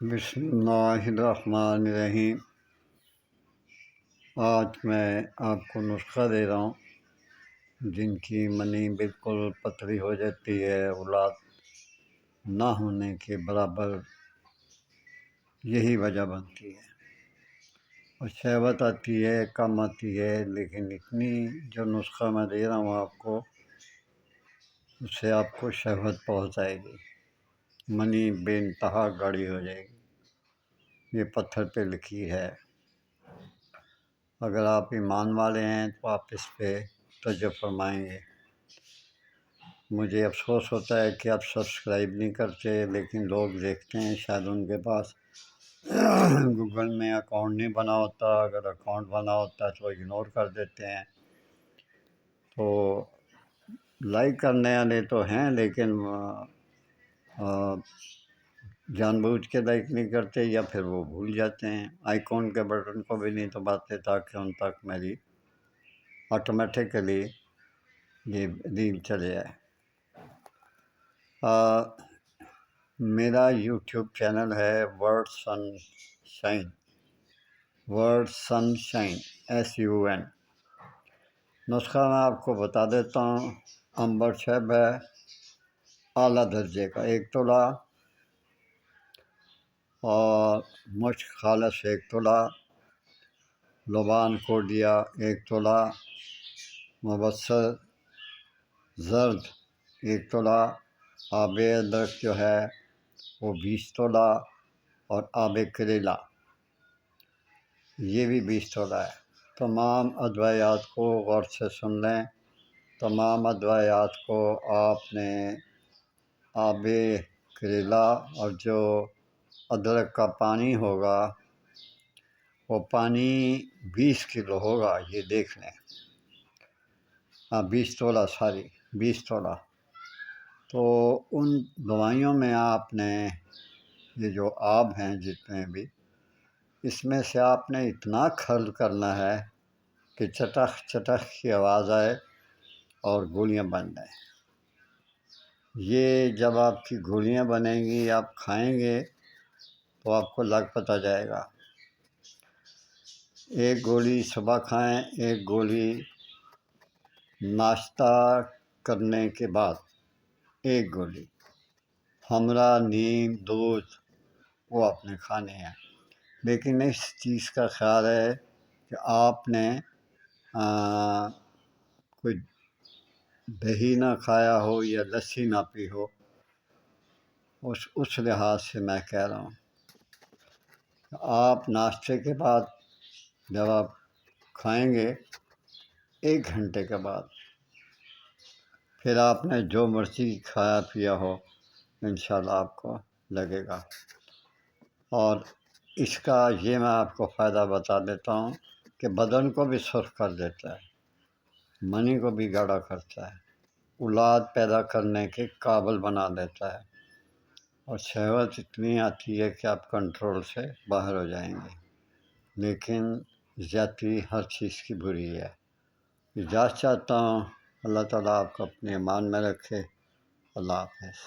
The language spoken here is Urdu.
بسم اللہ الرحمن الرحیم۔ آج میں آپ کو نسخہ دے رہا ہوں جن کی منی بالکل پتلی ہو جاتی ہے، اولاد نہ ہونے کے برابر یہی وجہ بنتی ہے، اور شہوت آتی ہے، کم آتی ہے، لیکن اتنی جو نسخہ میں دے رہا ہوں آپ کو، اس سے آپ کو شہوت پہنچ جائے گی، منی بے انتہا گاڑی ہو جائے گی۔ یہ پتھر پہ لکھی ہے۔ اگر آپ ایمان والے ہیں تو آپ اس پہ توجہ فرمائیں گے۔ مجھے افسوس ہوتا ہے کہ آپ سبسکرائب نہیں کرتے، لیکن لوگ دیکھتے ہیں، شاید ان کے پاس گوگل میں اکاؤنٹ نہیں بنا ہوتا، اگر اکاؤنٹ بنا ہوتا ہے تو اگنور کر دیتے ہیں۔ تو لائک کرنے والے تو ہیں، لیکن جان بوجھ کے لائک نہیں کرتے، یا پھر وہ بھول جاتے ہیں آئیکن کے بٹن کو بھی نہیں دباتے تاکہ ان تک میری آٹومیٹیکلی یہ ریل چلے جائے۔ میرا یوٹیوب چینل ہے ورڈ سن شائن، SUN۔ نسخہ میں آپ کو بتا دیتا ہوں۔ عنبر شہب ہے اعلیٰ درجے کا 1 تولہ، اور مشک خالص 1 تولہ، لبان کوڈیا 1 تولہ، مبصر زرد 1 تولہ، آب ادرک جو ہے وہ 20 تولہ، اور آب کریلا یہ بھی 20 تولہ ہے۔ تمام ادویات کو غور سے سن لیں۔ تمام ادویات کو آپ نے آب کریلا اور جو ادرک کا پانی ہوگا، وہ پانی 20 کلو ہوگا، یہ دیکھ لیں۔ 20 تولہ 20 تولہ۔ تو ان دوائیوں میں آپ نے یہ جو آب ہیں جتنے بھی، اس میں سے آپ نے اتنا کھرل کرنا ہے کہ چٹخ چٹخ کی آواز آئے اور گولیاں بن جائیں۔ یہ جب آپ کی گولیاں بنیں گی، آپ کھائیں گے تو آپ کو لگ پتہ جائے گا۔ 1 گولی صبح کھائیں، 1 گولی ناشتہ کرنے کے بعد، 1 گولی ہمرا نیم دودھ وہ آپ نے کھانے ہیں۔ لیکن اس چیز کا خیال ہے کہ آپ نے کوئی دہی نہ کھایا ہو یا لسی نہ پی ہو، اس لحاظ سے میں کہہ رہا ہوں۔ آپ ناشتے کے بعد جب آپ کھائیں گے 1 گھنٹے کے بعد، پھر آپ نے جو مرضی کھایا پیا ہو، انشاءاللہ آپ کو لگے گا۔ اور اس کا یہ میں آپ کو فائدہ بتا دیتا ہوں کہ بدن کو بھی سرخ کر دیتا ہے، منی کو بھی گاڑھا کرتا ہے، اولاد پیدا کرنے کے قابل بنا دیتا ہے، اور شہوت اتنی آتی ہے کہ آپ کنٹرول سے باہر ہو جائیں گے۔ لیکن زیادتی ہر چیز کی بری ہے۔ اجازت چاہتا ہوں، اللہ تعالیٰ آپ کو اپنے ایمان میں رکھے۔ اللہ حافظ۔